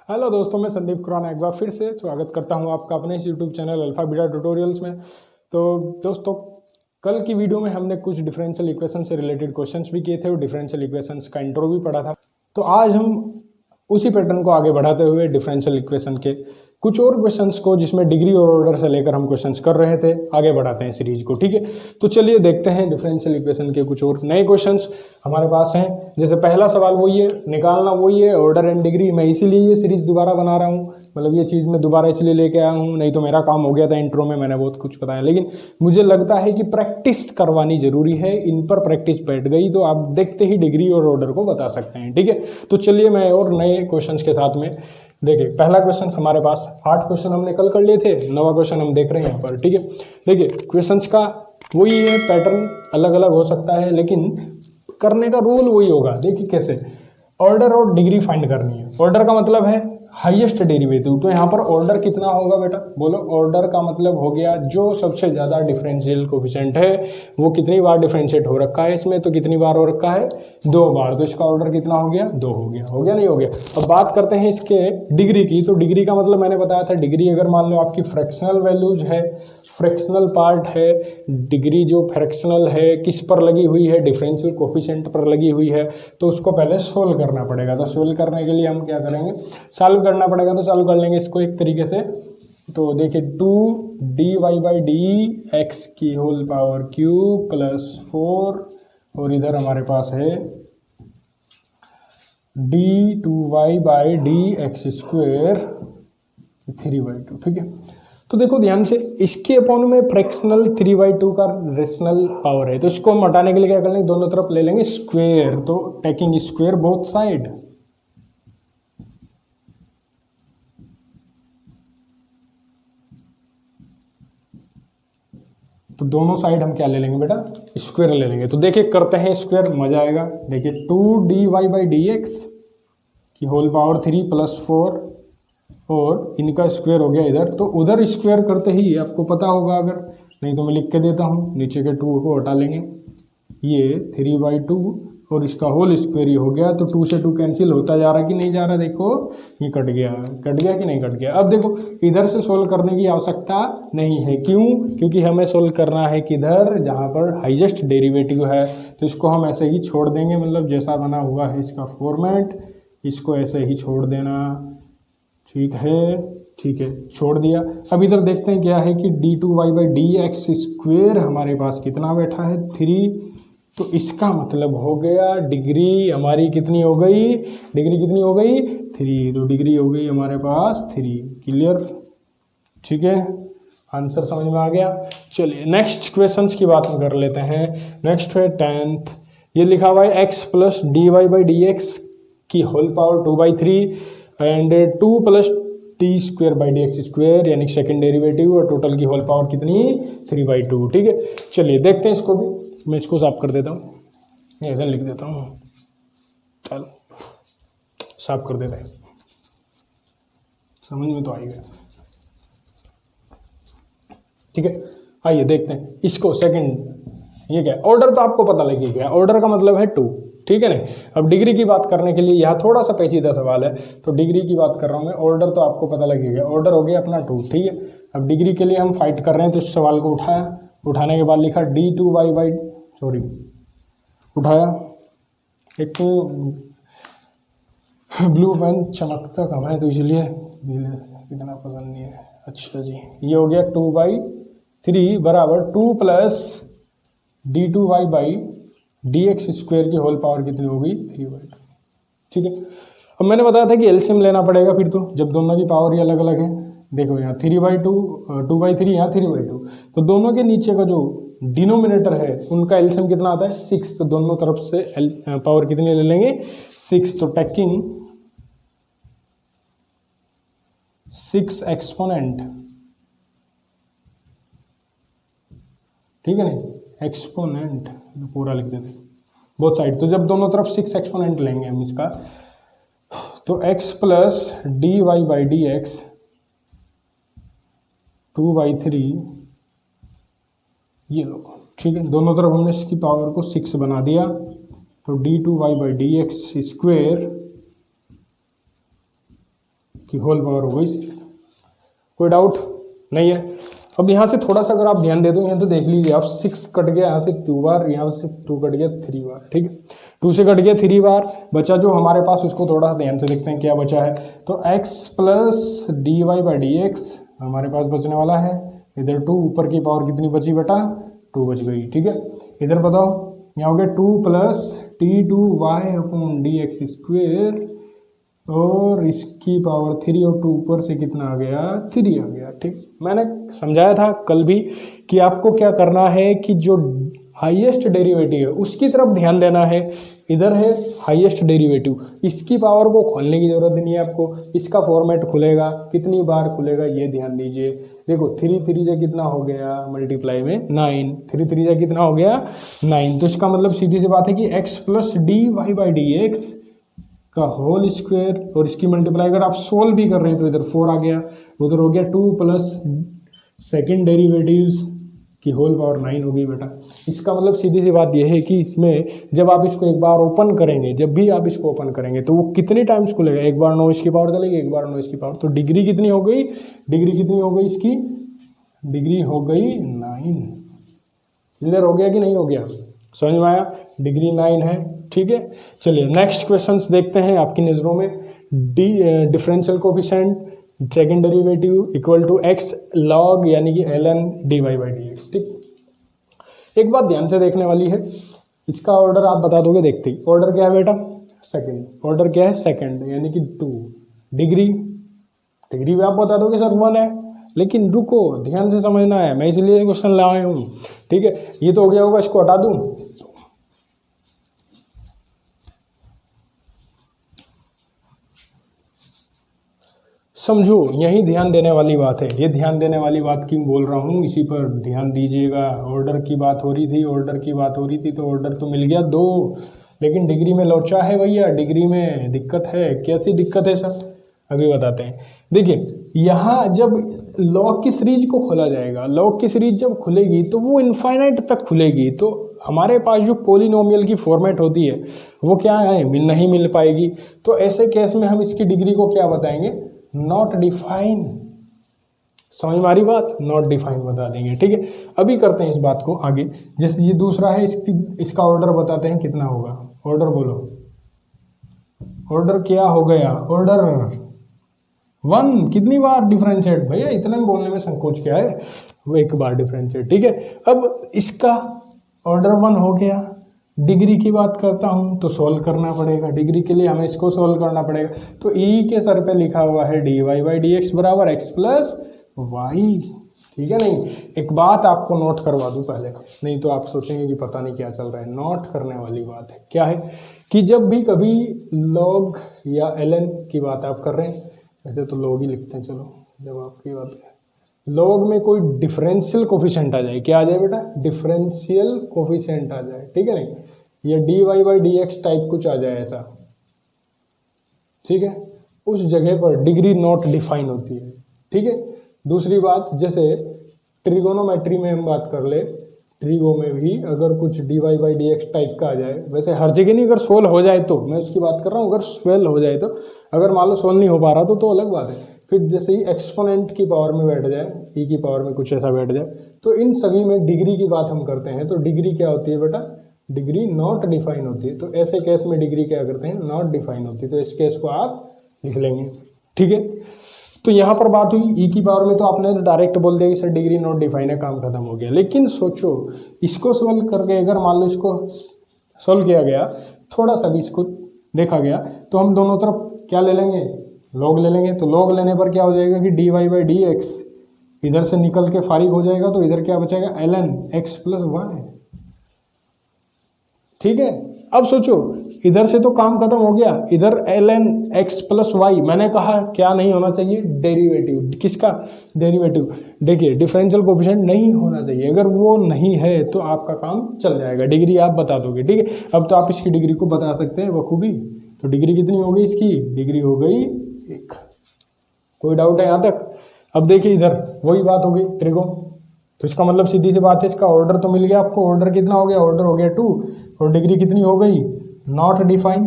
Hello दोस्तों, मैं संदीप खुराना एक बार फिर से स्वागत करता हूं आपका अपने इस YouTube channel alpha beta tutorials में। तो दोस्तों, कल की वीडियो में हमने कुछ डिफरेंशियल इक्वेशन से रिलेटेड क्वेश्चंस भी किए थे और डिफरेंशियल इक्वेशंस का इंट्रो भी पढ़ा था। तो आज हम उसी पैटर्न को आगे बढ़ाते हुए डिफरेंशियल इक्वेशन के कुछ और क्वेश्चंस को, जिसमें डिग्री और ऑर्डर से लेकर हम क्वेश्चंस कर रहे थे, आगे बढ़ाते हैं सीरीज को। ठीक है, तो चलिए देखते हैं डिफरेंशियल इक्वेशन के कुछ और नए क्वेश्चंस हमारे पास हैं। जैसे पहला सवाल वही है, निकालना वही है, ऑर्डर एंड डिग्री। मैं इसीलिए ये सीरीज दोबारा बना रहा हूँ, मतलब ये चीज़ मैं दोबारा इसलिए लेके आया हूँ, नहीं तो मेरा काम हो गया था इंट्रो में, मैंने बहुत कुछ बताया। लेकिन मुझे लगता है कि प्रैक्टिस करवानी जरूरी है, इन पर प्रैक्टिस बैठ गई तो आप देखते ही डिग्री और ऑर्डर को बता सकते हैं। ठीक है, तो चलिए मैं और नए क्वेश्चन के साथ में देखिए। पहला क्वेश्चन हमारे पास 8 क्वेश्चन हमने कल कर लिए थे, 9वां क्वेश्चन हम देख रहे हैं यहाँ पर। ठीक है, देखिए क्वेश्चंस का वही है, पैटर्न अलग अलग हो सकता है लेकिन करने का रूल वही होगा। देखिए कैसे, ऑर्डर और डिग्री फाइंड करनी है। ऑर्डर का मतलब है हाईएस्ट डेरिवेटिव, तो यहाँ पर ऑर्डर कितना होगा बेटा, बोलो। ऑर्डर का मतलब हो गया जो सबसे ज़्यादा डिफरेंशियल कोफिशिएंट है वो कितनी बार डिफरेंशिएट हो रखा है इसमें, तो कितनी बार हो रखा है, 2 बार। तो इसका ऑर्डर कितना हो गया, 2 हो गया। हो गया नहीं हो गया। अब बात करते हैं इसके डिग्री की। तो डिग्री का मतलब मैंने बताया था, डिग्री अगर मान लो आपकी फ्रैक्शनल वैल्यूज है, फ्रैक्शनल पार्ट है, डिग्री जो फ्रैक्शनल है किस पर लगी हुई है, डिफरेंशियल कोफिशिएंट पर लगी हुई है, तो उसको पहले सोल्व करना पड़ेगा। तो सोल्व करने के लिए हम क्या करेंगे, सॉल्व करना पड़ेगा। तो सॉल्व कर लेंगे इसको एक तरीके से। तो देखिए 2dy/dx की होल पावर क्यूब प्लस 4, और इधर हमारे पास है d2y/dx स्क्वेयर 3/2। ठीक है, तो देखो ध्यान से, इसके अपॉन में फ्रैक्शनल 3/2 का रेशनल पावर है, तो इसको हम हटाने के लिए क्या कर लेंगे, दोनों तरफ ले लेंगे स्क्वेयर। तो टेकिंग स्क्वेयर बोथ साइड, तो दोनों साइड हम क्या ले लेंगे बेटा, स्क्वेयर ले लेंगे। तो देखिए करते हैं स्क्वेयर, मजा आएगा। देखिए 2dy/dx की होल पावर 3 प्लस 4, और इनका स्क्वायर हो गया इधर। तो उधर स्क्वायर करते ही आपको पता होगा, अगर नहीं तो मैं लिख के देता हूँ, नीचे के 2 को हटा लेंगे, ये 3/2 और इसका होल स्क्वायर ये हो गया। तो 2 से 2 कैंसिल होता जा रहा कि नहीं जा रहा, देखो ये कट गया। कट गया कि नहीं कट गया। अब देखो इधर से सोल्व करने की आवश्यकता नहीं है, क्यों, क्योंकि हमें सोल्व करना है किधर, जहाँ पर हाईएस्ट डेरिवेटिव है। तो इसको हम ऐसे ही छोड़ देंगे, मतलब जैसा बना हुआ है इसका फॉर्मेट, इसको ऐसे ही छोड़ देना। ठीक है, ठीक है, छोड़ दिया। अब इधर देखते हैं क्या है कि d2y/dx स्क्वेयर हमारे पास कितना बैठा है, 3। तो इसका मतलब हो गया डिग्री हमारी कितनी हो गई, डिग्री कितनी हो गई, 3। तो डिग्री हो गई हमारे पास 3। क्लियर, ठीक है, आंसर समझ में आ गया। चलिए नेक्स्ट क्वेश्चंस की बात कर लेते हैं। नेक्स्ट है 10th, ये लिखा हुआ है x प्लस dy/dx की whole power 2/3 and 2 plus t²/dx square, यानी सेकेंड डेरिवेटिव, और टोटल की होल पावर कितनी, 3/2। ठीक है, चलिए देखते हैं इसको भी। मैं इसको साफ कर देता हूँ, ऐसा लिख देता हूँ, चलो साफ कर देते हैं, समझ में तो आई गया। ठीक है, आइए देखते हैं इसको। सेकंड ये क्या है, ऑर्डर तो आपको पता लग गया, ऑर्डर का मतलब है 2। ठीक है नहीं। अब डिग्री की बात करने के लिए यहाँ थोड़ा सा पेचीदा सवाल है, तो डिग्री की बात कर रहा हूँ मैं। ऑर्डर तो आपको पता लगेगा, ऑर्डर हो गया अपना 2। ठीक है, अब डिग्री के लिए हम फाइट कर रहे हैं, तो इस सवाल को उठाया, उठाने के बाद लिखा उठाया। एक तो ब्लू पेन चमकता कम है, तो इसलिए इतना पसंद नहीं है। अच्छा जी, ये हो गया 2/3 बराबर 2 प्लस d2y/dx स्क्वेयर की होल पावर कितनी होगी, 3/2। ठीक है, अब मैंने बताया था कि एलसीएम लेना पड़ेगा फिर, तो जब दोनों की पावर ही अलग अलग है। देखो यहाँ 3/2, 2/3, यहाँ 3/2, तो दोनों के नीचे का जो डिनोमिनेटर है उनका एलसीएम कितना आता है, 6। तो दोनों तरफ से पावर कितनी ले लेंगे, 6। तो टेकिंग 6 एक्सपोनेंट, ठीक है नहीं, एक्सपोनेंट पूरा लिख देते बोथ साइड। तो जब दोनों तरफ 6 एक्सपोनेंट लेंगे हम इसका, तो x प्लस dy/dx 2/3, ये लो। ठीक है, दोनों तरफ हमने इसकी पावर को 6 बना दिया, तो d2y/dx स्क्वेयर की होल पावर हो गई 6। कोई डाउट नहीं है। अब यहाँ से थोड़ा सा अगर आप ध्यान दे दो, यहाँ तो देख लीजिए आप 6 कट गया यहाँ से 2 बार, यहाँ से 2 कट गया 3 बार, ठीक है 2 से कट गया 3 बार, बचा जो हमारे पास उसको थोड़ा सा ध्यान से देखते हैं क्या बचा है। तो x plus d y by D x हमारे पास बचने वाला है। इधर 2 ऊपर की पावर कितनी बची बेटा 2 बच गई, ठीक है। इधर बताओ यहाँ हो गया 2 plus t two y upon d x square और इसकी पावर 3 और 2 ऊपर से कितना आ गया 3 आ गया, ठीक। मैंने समझाया था कल भी कि आपको क्या करना है कि जो हाईएस्ट डेरिवेटिव है उसकी तरफ ध्यान देना है। इधर है हाईएस्ट डेरिवेटिव, इसकी पावर को खोलने की जरूरत नहीं है आपको, इसका फॉर्मेट खुलेगा, कितनी बार खुलेगा ये ध्यान दीजिए। देखो 3 3 से कितना हो गया मल्टीप्लाई में 9, 3 3 से कितना हो गया 9। तो इसका मतलब सीधी सी बात है कि x plus d y by D x का होल स्क्वायर और इसकी मल्टीप्लाई अगर आप सोल्व भी कर रहे हैं तो इधर 4 आ गया, उधर हो गया 2 प्लस सेकेंड डेरिवेटिव्स की होल पावर 9 हो गई बेटा। इसका मतलब सीधी सी बात यह है कि इसमें जब आप इसको एक बार ओपन करेंगे, जब भी आप इसको ओपन करेंगे तो वो कितने टाइम्स खुलेगा, एक बार 9 इसकी पावर चलेगी, एक बार 9 इसकी पावर। तो डिग्री कितनी हो गई, डिग्री कितनी हो गई इसकी, डिग्री हो गई 9। क्लियर हो गया कि नहीं हो गया, समझ में आया, डिग्री 9 है, ठीक है। चलिए नेक्स्ट क्वेश्चंस देखते हैं आपकी नज़रों में। Differential coefficient second derivative equal to x log यानी कि ln dy by D x, ठीक। एक बात ध्यान से देखने वाली है, इसका ऑर्डर आप बता दोगे देखते ही। ऑर्डर क्या है बेटा सेकंड, ऑर्डर क्या है सेकंड यानी कि 2। डिग्री, डिग्री भी आप बता दोगे सर 1 है, लेकिन रुको ध्यान से समझना है, मैं इसलिए क्वेश्चन लाया हूँ, ठीक है। ये तो हो गया होगा, इसको हटा दूँ, समझो यही ध्यान देने वाली बात है। ये ध्यान देने वाली बात क्यों बोल रहा हूँ, इसी पर ध्यान दीजिएगा। ऑर्डर की बात हो रही थी, ऑर्डर की बात हो रही थी, तो ऑर्डर तो मिल गया 2, लेकिन डिग्री में लोचा है भैया, डिग्री में दिक्कत है। कैसी दिक्कत है सर, अभी बताते हैं। देखिए यहाँ जब लॉग की सीरीज को खोला जाएगा, लॉग की सीरीज जब खुलेगी तो वो इनफाइनाइट तक खुलेगी, तो हमारे पास जो पोलिनोमियल की फॉर्मेट होती है वो क्या है, नहीं मिल पाएगी। तो ऐसे केस में हम इसकी डिग्री को क्या बताएंगे, नॉट डिफाइन। समझ में आ रही बात, नॉट डिफाइन बता देंगे, ठीक है। अभी करते हैं इस बात को आगे। जैसे ये दूसरा है, इसका ऑर्डर बताते हैं कितना होगा। ऑर्डर बोलो, ऑर्डर क्या हो गया, ऑर्डर 1। कितनी बार डिफरेंशिएट भैया, इतने बोलने में संकोच क्या है, वो एक बार डिफरेंशिएट, ठीक है। अब इसका ऑर्डर 1 हो गया। डिग्री की बात करता हूँ तो सोल्व करना पड़ेगा, डिग्री के लिए हमें इसको सोल्व करना पड़ेगा। तो ई के सर पे लिखा हुआ है d y by D x बराबर एक्स प्लस वाई, ठीक है। नहीं, एक बात आपको नोट करवा दूँ पहले, नहीं तो आप सोचेंगे कि पता नहीं क्या चल रहा है। नोट करने वाली बात है, क्या है कि जब भी कभी लॉग या ln की बात आप कर रहे हैं, ऐसे तो लॉग ही लिखते हैं, चलो जब आपकी बात है, लॉग में कोई डिफरेंशियल कोफिशिएंट आ जाए, क्या आ जाए बेटा, डिफरेंशियल कोफिशिएंट आ जाए, ठीक है। नहीं, या d y by D x type कुछ आ जाए ऐसा, ठीक है, उस जगह पर डिग्री नॉट डिफाइन होती है, ठीक है। दूसरी बात, जैसे ट्रिगोनोमेट्री में हम बात कर ले, ट्रिगो में भी अगर कुछ d y by D x type का आ जाए, वैसे हर जगह नहीं, अगर सोल्व हो जाए तो, मैं उसकी बात कर रहा हूँ, अगर सोल्व हो जाए तो, अगर मान लो सोल्व नहीं हो पा रहा तो अलग बात है। फिर जैसे ही एक्सपोनेंट की पावर में बैठ जाए, ई की पावर में कुछ ऐसा बैठ जाए, तो इन सभी में डिग्री की बात हम करते हैं। तो डिग्री क्या होती है बेटा, डिग्री नॉट डिफाइन होती है। तो ऐसे केस में डिग्री क्या करते हैं, नॉट डिफाइन होती है। तो इस केस को आप लिख लेंगे, ठीक है। तो यहाँ पर बात हुई ई की पावर में, तो आपने डायरेक्ट बोल दिया कि सर डिग्री नॉट डिफाइन है, काम खत्म हो गया। लेकिन सोचो इसको सोल्व करके अगर मान लो इसको सोल्व किया गया, थोड़ा सा भी इसको देखा गया, तो हम दोनों तरफ क्या ले लेंगे, लॉग ले लेंगे। तो लॉग लेने पर क्या हो जाएगा कि d y by D x इधर से निकल के फारिग हो जाएगा, तो इधर क्या बचेगा, ln x प्लस 1 है, ठीक है। अब सोचो इधर से तो काम खत्म हो गया, इधर ln x प्लस वाई, मैंने कहा क्या नहीं होना चाहिए, डेरिवेटिव। किसका डेरिवेटिव, देखिए डिफरेंशियल कोफिशिएंट नहीं होना चाहिए। अगर वो नहीं है तो आपका काम चल जाएगा, डिग्री आप बता दोगे, ठीक है। अब तो आप इसकी डिग्री को बता सकते हैं बखूबी। तो डिग्री कितनी हो गई इसकी, डिग्री हो गई 1। कोई डाउट है यहाँ तक। अब देखिए इधर वही बात हो गई ट्रिगो, तो इसका मतलब सीधी सी बात है, इसका ऑर्डर तो मिल गया आपको। ऑर्डर कितना हो गया, ऑर्डर हो गया 2, और डिग्री कितनी हो गई, not define.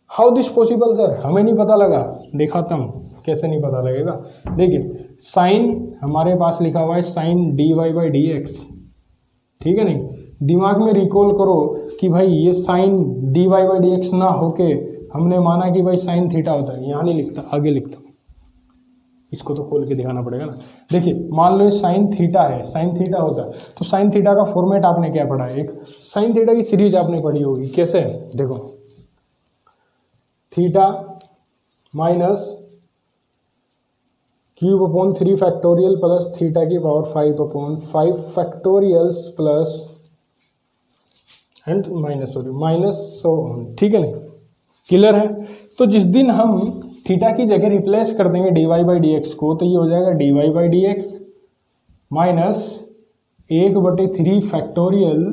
How this possible sir, हमें नहीं पता लगा, दिखाता हूँ। कैसे नहीं पता लगेगा? देखिए साइन हमारे पास लिखा हुआ है sine dy by D x, ठीक है नहीं? दिमाग में रिकॉल करो कि भाई ये sine dy by D x ना होके हमने माना कि भाई साइन थीटा होता है। यहाँ नहीं लिखता, आगे लिखता हूँ, इसको तो खोल के दिखाना पड़ेगा ना। देखिए मान लो ये साइन थीटा है, साइन थीटा होता है तो साइन थीटा का फॉर्मेट आपने क्या पढ़ा है? एक साइन थीटा की सीरीज आपने पढ़ी होगी। कैसे? देखो theta minus cube upon 3 factorial plus theta की power 5 upon 5 factorials plus and minus so on, ठीक है नहीं? क्लियर है? तो जिस दिन हम थीटा की जगह रिप्लेस कर देंगे dy बाई डी एक्स को, तो ये हो जाएगा dy by D X minus 1/3 factorial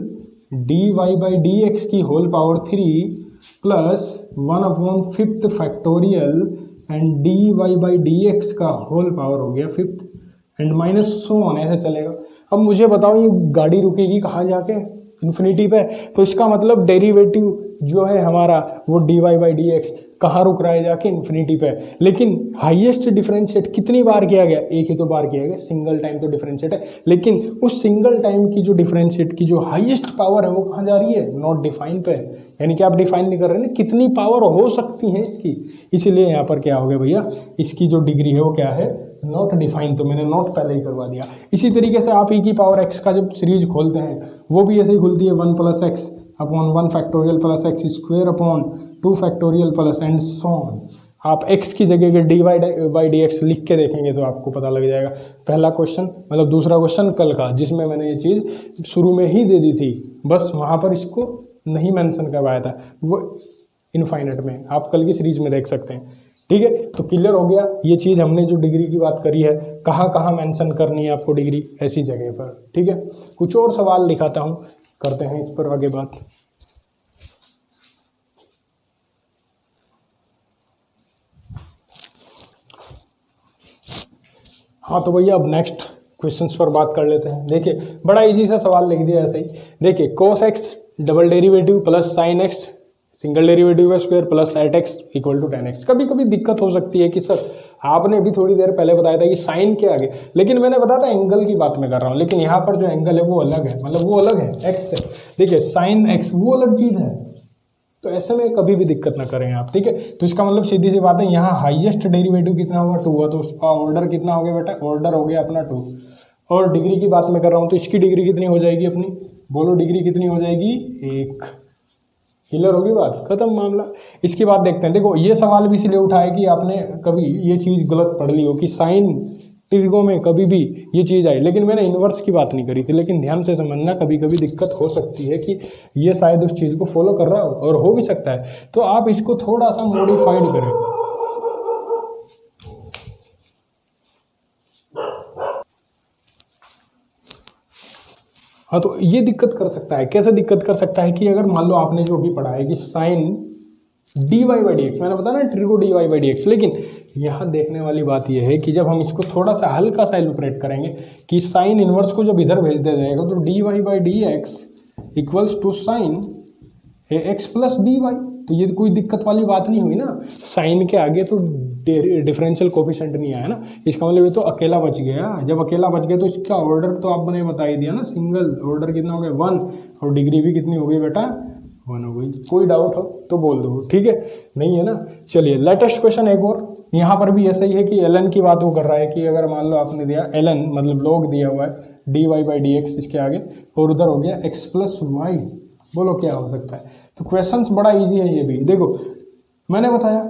dy by D X की whole power 3 plus 1/5 factorial and dy by D x का होल पावर हो गया 5 एंड माइनस सो ऑन, ऐसे चलेगा। अब मुझे बताओ ये गाड़ी रुकेगी कहाँ जाके? इन्फिनिटी पे। तो इसका मतलब डेरिवेटिव जो है हमारा वो dy बाई डी एक्स कहाँ रुक रहा है? जाके इन्फिनिटी पे। लेकिन हाईएस्ट डिफरेंशिएट कितनी बार किया गया? एक ही तो बार किया गया, सिंगल टाइम तो डिफरेंशिएट है। लेकिन उस सिंगल टाइम की जो डिफरेंशिएट की जो हाईएस्ट पावर है वो कहाँ जा रही है? नॉट डिफाइन पे। यानी कि आप डिफाइन नहीं कर रहे ना कितनी पावर हो सकती है इसकी, इसीलिए यहाँ पर क्या हो गया भैया, इसकी जो डिग्री है वो क्या है? Not define. तो मैंने नॉट पहले ही करवा दिया। इसी तरीके से आप e की पावर x का जब सीरीज खोलते हैं वो भी ऐसे ही खुलती है 1 plus x upon 1 factorial plus x square upon 2 factorial plus and so on. आप x की जगह के dy बाई डी एक्स लिख के देखेंगे तो आपको पता लग जाएगा। पहला क्वेश्चन मतलब दूसरा क्वेश्चन कल का जिसमें मैंने ये चीज़ शुरू में ही दे दी थी, बस वहाँ पर इसको नहीं मेंशन करवाया था, वो इनफाइनाइट में आप कल की सीरीज में देख सकते हैं। ठीक है, तो क्लियर हो गया ये चीज़। हमने जो डिग्री की बात करी है कहाँ कहाँ मेंशन करनी है आपको डिग्री, ऐसी जगह पर। ठीक है, कुछ और सवाल दिखाता हूँ, करते हैं इस पर आगे बात। हाँ तो भैया अब नेक्स्ट क्वेश्चंस पर बात कर लेते हैं। देखिए बड़ा इजी सा सवाल लिख दिया ऐसे ही। देखिए cos x double derivative plus sine x single derivative का square plus eight X equal to 10x। कभी कभी दिक्कत हो सकती है कि सर आपने भी थोड़ी देर पहले बताया था कि साइन के आगे, लेकिन मैंने बताया था एंगल की बात मैं कर रहा हूँ, लेकिन यहाँ पर जो एंगल है वो अलग है, मतलब वो अलग है x से। देखिए साइन x वो अलग चीज़ है, तो ऐसे में कभी भी दिक्कत ना करें आप। ठीक है, तो इसका मतलब सीधी सी बात है, यहाँ हाईएस्ट डेरिवेटिव कितना होगा 2 हुआ, तो उसका ऑर्डर कितना हो गया बेटा? ऑर्डर हो गया अपना 2। और डिग्री की बात मैं कर रहा हूँ तो इसकी डिग्री कितनी हो जाएगी अपनी? बोलो डिग्री कितनी हो जाएगी? 1। क्लियर होगी बात, खत्म मामला। इसके बाद देखते हैं। देखो ये सवाल भी इसलिए उठा है कि आपने कभी ये चीज़ गलत पढ़ ली हो कि साइन ट्रिगो में कभी भी ये चीज़ आई, लेकिन मैंने इन्वर्स की बात नहीं करी थी। लेकिन ध्यान से समझना, कभी कभी दिक्कत हो सकती है कि ये शायद उस चीज़ को फॉलो कर रहा हो, और हो भी सकता है, तो आप इसको थोड़ा सा मॉडिफाइड करें। हाँ तो ये दिक्कत कर सकता है। कैसे दिक्कत कर सकता है कि अगर मान लो आपने जो भी पढ़ा है कि sine d y by D x, मैंने बताया ना trigo d y by D x, लेकिन यहाँ देखने वाली बात यह है कि जब हम इसको थोड़ा सा हल्का सा इलुस्ट्रेट करेंगे कि साइन इनवर्स को जब इधर भेज दिया जाएगा तो d y by D x equals to sine a x plus d y, तो ये कोई दिक्कत वाली बात नहीं हुई ना। साइन के आगे तो डिफरेंशियल कोफिशिएंट नहीं आया ना, इसका मतलब ये तो अकेला बच गया। जब अकेला बच गया तो इसका ऑर्डर तो आपने बता ही दिया ना, सिंगल ऑर्डर कितना हो गया 1, और डिग्री भी कितनी हो गई बेटा 1 हो गई। कोई डाउट हो तो बोल दो, ठीक है, नहीं है ना। चलिए लेटेस्ट क्वेश्चन एक और, यहाँ पर भी ऐसा ही है कि एल एन की बात वो कर रहा है कि अगर मान लो आपने दिया एल एन मतलब लॉग दिया हुआ है d y by D x इसके आगे, और उधर हो गया एक्स प्लस वाई, बोलो क्या हो सकता है। तो क्वेश्चन बड़ा ईजी है ये भी। देखो मैंने बताया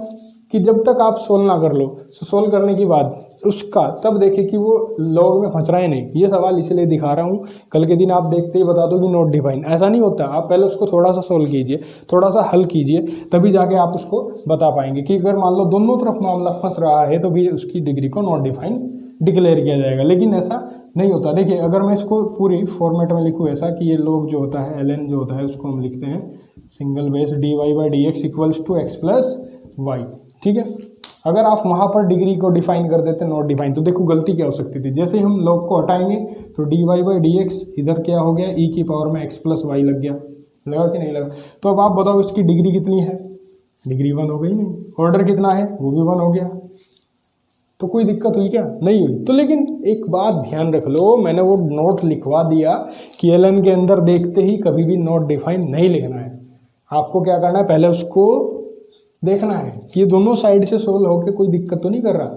कि जब तक आप सोल्व ना कर लो, सोल्व करने के बाद उसका तब देखे कि वो लॉग में फंस रहा है नहीं। ये सवाल इसलिए दिखा रहा हूँ, कल के दिन आप देखते ही बता दो कि नॉट डिफाइन, ऐसा नहीं होता। आप पहले उसको थोड़ा सा सोल्व कीजिए, थोड़ा सा हल कीजिए, तभी जाके आप उसको बता पाएंगे कि अगर मान लो दोनों तरफ मामला फंस रहा है तो भी उसकी डिग्री को नॉट डिफाइन डिक्लेयर किया जाएगा, लेकिन ऐसा नहीं होता। देखिए अगर मैं इसको पूरी फॉर्मेट में लिखूँ ऐसा कि ये लॉग जो होता है एल एन जो होता है उसको हम लिखते हैं single base d y by D x equals to x plus y. ठीक है, अगर आप वहाँ पर डिग्री को डिफाइन कर देते नॉट डिफाइन, तो देखो गलती क्या हो सकती थी। जैसे ही हम लॉग को हटाएंगे तो d y by D x इधर क्या हो गया, ई की पावर में एक्स प्लस वाई लग गया, लगा कि नहीं लगा। तो अब आप बताओ इसकी डिग्री कितनी है, डिग्री 1 हो गई नहीं। ऑर्डर कितना है, वो भी 1 हो गया। तो कोई दिक्कत हुई क्या? नहीं हुई। तो लेकिन एक बात ध्यान रख लो, मैंने वो नोट लिखवा दिया कि एलन के अंदर देखते ही कभी भी नॉट डिफाइन नहीं लिखना है। आपको क्या करना है, पहले उसको देखना है कि ये दोनों साइड से सोल्व होके कोई दिक्कत तो नहीं कर रहा।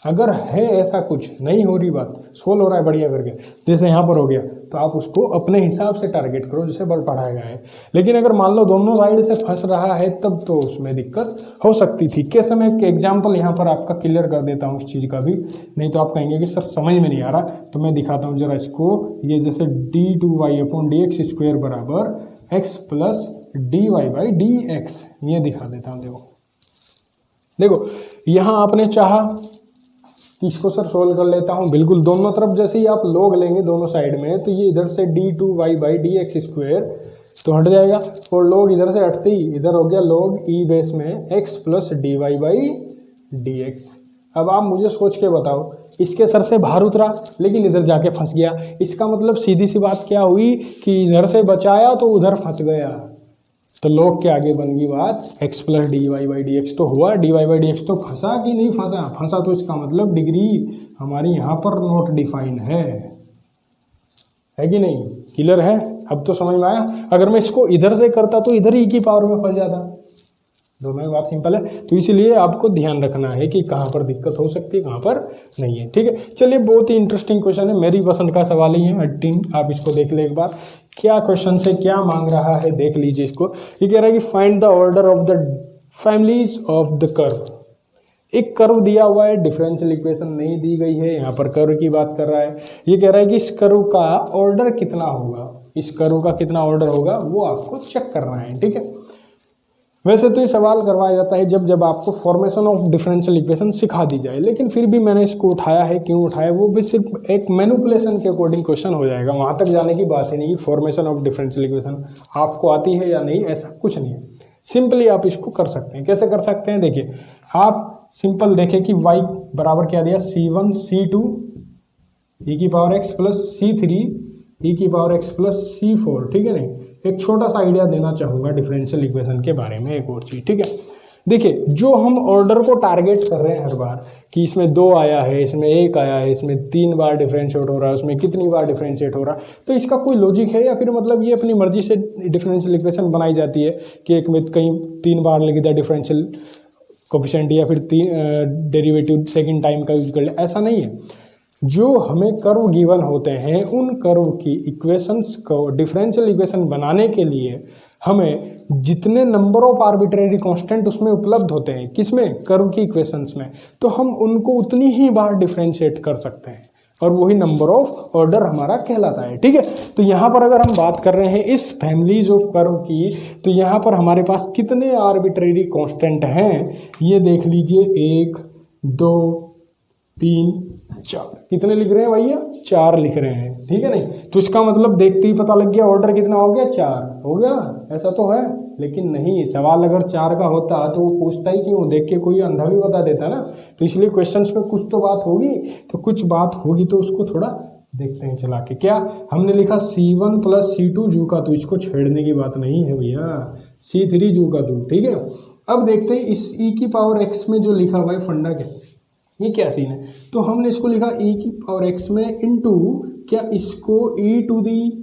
अगर है ऐसा कुछ नहीं हो रही बात, सोल्व हो रहा है बढ़िया करके, जैसे यहाँ पर हो गया, तो आप उसको अपने हिसाब से टारगेट करो जैसे बल पढ़ाया गया है। लेकिन अगर मान लो दोनों साइड से फंस रहा है तब तो उसमें दिक्कत हो सकती थी। कैसे, मैं एक एग्जाम्पल यहाँ पर आपका क्लियर कर देता हूँ उस चीज़ का भी, नहीं तो आप कहेंगे कि सर समझ में नहीं आ रहा। तो मैं दिखाता हूँ जरा इसको। ये जैसे d2y/dx² बराबर x प्लस dy/dx, ये दिखा देता हूँ। देखो यहाँ आपने चाहा कि इसको सर सोल्व कर लेता हूँ, बिल्कुल दोनों तरफ जैसे ही आप log लेंगे दोनों साइड में, तो ये इधर से d2y/dx² तो हट जाएगा, और log इधर से हटते ही इधर हो गया log e बेस में x प्लस dy/dx। अब आप मुझे सोच के बताओ, इसके सर से बाहर उतरा लेकिन इधर जाके फंस गया, इसका मतलब सीधी सी बात क्या हुई कि इधर से बचाया तो उधर फंस गया। तो log के आगे बन गई बात x प्लस dy/dx। तो हुआ dy/dx तो फंसा कि नहीं फंसा? फंसा, तो इसका मतलब डिग्री हमारी यहाँ पर नॉट डिफाइन है कि नहीं? क्लियर है? अब तो समझ में आया। अगर मैं इसको इधर से करता तो इधर ही की पावर में फंस जाता। दोनों बात सिंपल है। तो इसलिए आपको ध्यान रखना है कि कहाँ पर दिक्कत हो सकती है, कहाँ पर नहीं है। ठीक है, चलिए, बहुत ही इंटरेस्टिंग क्वेश्चन है, मेरी पसंद का सवाल ही है। 18 आप इसको देख ले एक बार, क्या क्वेश्चन से क्या मांग रहा है देख लीजिए इसको। ये कह रहा है कि find the order of the families of the curve. एक कर्व दिया हुआ है, डिफरेंशियल इक्वेशन नहीं दी गई है, यहाँ पर कर्व की बात कर रहा है। ये कह रहा है कि इस कर्व का ऑर्डर कितना होगा, इस कर्व का कितना ऑर्डर होगा वो आपको चेक करना है। ठीक है, वैसे तो ये सवाल करवाया जाता है जब जब आपको फॉर्मेशन ऑफ डिफरेंशियल इक्वेशन सिखा दी जाए, लेकिन फिर भी मैंने इसको उठाया है। क्यों उठाया, वो भी सिर्फ एक मैनिपुलेशन के अकॉर्डिंग क्वेश्चन हो जाएगा, वहाँ तक जाने की बात ही नहीं। फॉर्मेशन ऑफ डिफरेंशियल इक्वेशन आपको आती है या नहीं, ऐसा कुछ नहीं है। सिंपली आप इसको कर सकते हैं। कैसे कर सकते हैं, देखिए आप सिंपल देखें कि y बराबर क्या दिया, c1 c2 e की power x plus c3 e की पावर x प्लस c4। ठीक है नहीं, एक छोटा सा आइडिया देना चाहूँगा डिफरेंशियल इक्वेशन के बारे में, एक और चीज़। ठीक है, देखिए जो हम ऑर्डर को टारगेट कर रहे हैं हर बार कि इसमें 2 आया है, इसमें 1 आया है, इसमें 3 बार डिफरेंशिएट हो रहा है, उसमें कितनी बार डिफरेंशिएट हो रहा है, तो इसका कोई लॉजिक है या फिर मतलब ये अपनी मर्जी से डिफरेंशियल इक्वेशन बनाई जाती है कि एक में कहीं 3 बार लिख दिया डिफरेंशियल कोफिशिएंट या फिर 3 डेरिवेटिव सेकंड टाइम का यूज कर ले, ऐसा नहीं है। जो हमें कर्व गिवन होते हैं उन कर्व की इक्वेशंस को डिफरेंशियल इक्वेशन बनाने के लिए हमें जितने नंबर ऑफ आर्बिट्रेरी कांस्टेंट उसमें उपलब्ध होते हैं, किसमें, कर्व की इक्वेशंस में, तो हम उनको उतनी ही बार डिफरेंशिएट कर सकते हैं और वही नंबर ऑफ ऑर्डर हमारा कहलाता है। ठीक है, तो यहाँ पर अगर हम बात कर रहे हैं इस फैमिलीज ऑफ कर्व की, तो यहाँ पर हमारे पास कितने आर्बिट्रेरी कांस्टेंट हैं, ये देख लीजिए, 1 2 3 4, कितने लिख रहे हैं भैया, 4 लिख रहे हैं। ठीक है नहीं, तो इसका मतलब देखते ही पता लग गया ऑर्डर कितना हो गया, 4 हो गया, ऐसा तो है। लेकिन नहीं, सवाल अगर 4 का होता तो वो पूछता ही क्यों, देख के कोई अंधा भी बता देता ना। तो इसलिए क्वेश्चंस में कुछ तो बात होगी, तो कुछ बात होगी तो उसको थोड़ा देखते हैं चला के। क्या हमने लिखा c1 प्लस c2 जू का, तो इसको छेड़ने की बात नहीं है भैया, c3 जू का तो। ठीक है, अब देखते हैं इस e की पावर x में जो लिखा हुआ है फंडा क्या, ये क्या सीन है। तो हमने इसको लिखा e की पावर x में इनटू, क्या इसको e टू दी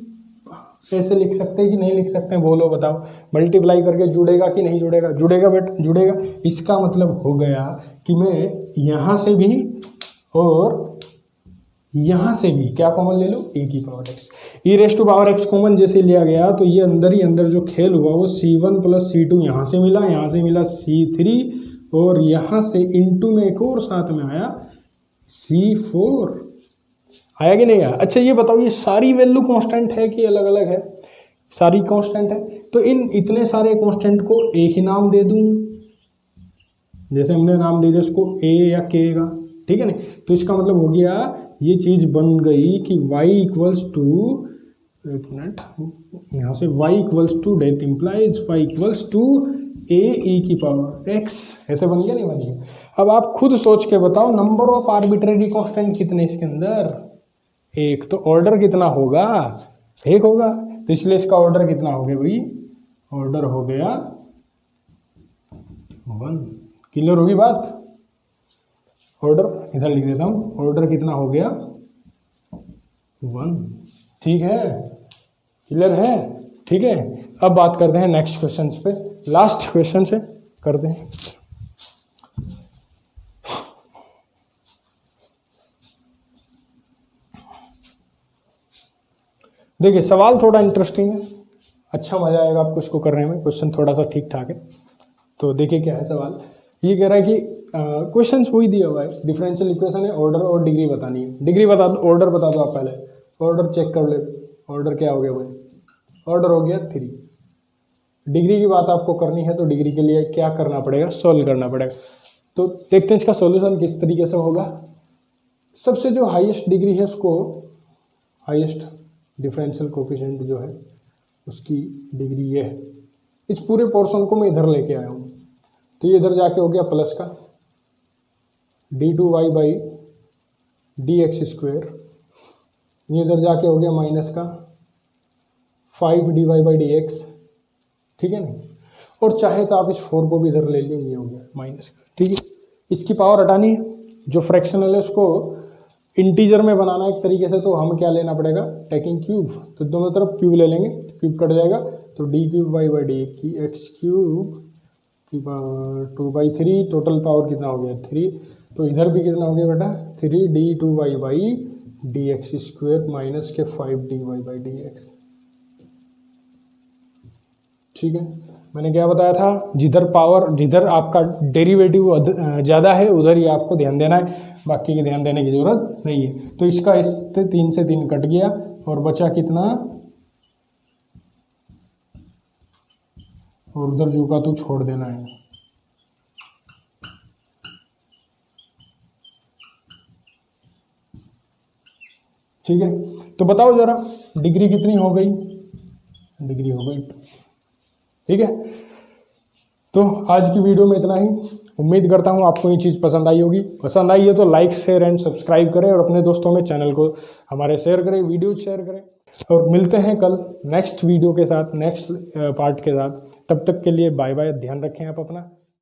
ऐसे लिख सकते हैं कि नहीं लिख सकते हैं, बोलो बताओ। मल्टीप्लाई करके जुड़ेगा कि नहीं जुड़ेगा, जुड़ेगा बेटा जुड़ेगा। इसका मतलब हो गया कि मैं यहाँ से भी और यहाँ से भी क्या कॉमन ले लो, e की power x। e raise to power x common जैसे लिया गया तो ये अंदर ही अंदर जो खेल हुआ वो c1 प्लस c2 यहाँ से मिला, यहाँ से मिला c3 और यहाँ से इनटू में एक और साथ में आया c4, आया कि नहीं आया। अच्छा ये बताओ, ये सारी वैल्यू कांस्टेंट है कि अलग अलग है, सारी कांस्टेंट है। तो इन इतने सारे कांस्टेंट को एक ही नाम दे दूं, जैसे हमने नाम दे दिया इसको a या k का। ठीक है नहीं, तो इसका मतलब हो गया ये चीज बन गई कि y इक्वल्स टू, एक मिनट, यहाँ से y equals to that implies y equals to a e की पावर x, ऐसे बन गया नहीं बन गया। अब आप खुद सोच के बताओ नंबर ऑफ आर्बिट्रेरी कांस्टेंट कितने इसके अंदर, 1, तो ऑर्डर कितना होगा, 1 होगा। तो इसलिए इसका ऑर्डर कितना हो गया भाई, ऑर्डर हो गया 1। क्लियर होगी बात, ऑर्डर इधर लिख देता हूँ, ऑर्डर कितना हो गया 1। ठीक है, क्लियर है? ठीक है, अब बात करते हैं नेक्स्ट क्वेश्चन पे, लास्ट क्वेश्चन से करते हैं। देखिए सवाल थोड़ा इंटरेस्टिंग है, अच्छा मजा आएगा आपको इसको करने में। क्वेश्चन थोड़ा सा ठीक ठाक है। तो देखिए क्या है सवाल, ये कह रहा है कि क्वेश्चन वही दिया हुआ है, डिफरेंशियल इक्वेशन है, ऑर्डर और डिग्री बतानी है। डिग्री बता दो, ऑर्डर बता दो आप पहले, ऑर्डर चेक कर ले। ऑर्डर क्या हो गया भाई, ऑर्डर हो गया 3। डिग्री की बात आपको करनी है तो डिग्री के लिए क्या करना पड़ेगा, सोल्व करना पड़ेगा। तो देखते हैं इसका सॉल्यूशन किस तरीके से होगा। सबसे जो हाईएस्ट डिग्री है उसको, हाईएस्ट डिफरेंशियल कोफिशिएंट जो है उसकी डिग्री ये है। इस पूरे पोर्शन को मैं इधर लेके आया हूँ, तो ये इधर जाके हो गया प्लस का d2y बाई dx², ये इधर जाके हो गया माइनस का 5dy बाई dx। ठीक है ना, और चाहे तो आप इस 4 को भी इधर ले लीजिए, ये हो गया माइनस का। ठीक है, इसकी पावर हटानी है, जो फ्रैक्शनल है उसको इंटीजर में बनाना है एक तरीके से, तो हम क्या लेना पड़ेगा, टेकिंग क्यूब। तो दोनों तरफ क्यूब ले लेंगे, क्यूब कट जाएगा, तो d³ by dx³ 2/3, total power कितना हो गया 3। तो इधर भी कितना हो गया बेटा 3d2y बाई dx² माइनस के 5dy बाई dx। ठीक है, मैंने क्या बताया था, जिधर पावर, जिधर आपका डेरिवेटिव ज़्यादा है उधर ही आपको ध्यान देना है, बाकी के ध्यान देने की जरूरत नहीं है। तो इसका इससे 3 से 3 कट गया और बचा कितना, और उधर जो का तो छोड़ देना है। ठीक है, तो बताओ जरा डिग्री कितनी हो गई, डिग्री हो गई 2। ठीक है, तो आज की वीडियो में इतना ही। उम्मीद करता हूँ आपको ये चीज़ पसंद आई होगी। पसंद आई है तो लाइक शेयर एंड सब्सक्राइब करें और अपने दोस्तों में चैनल को हमारे शेयर करें, वीडियो शेयर करें। और मिलते हैं कल नेक्स्ट वीडियो के साथ, नेक्स्ट पार्ट के साथ। तब तक के लिए बाय बाय, ध्यान रखें आप अपना।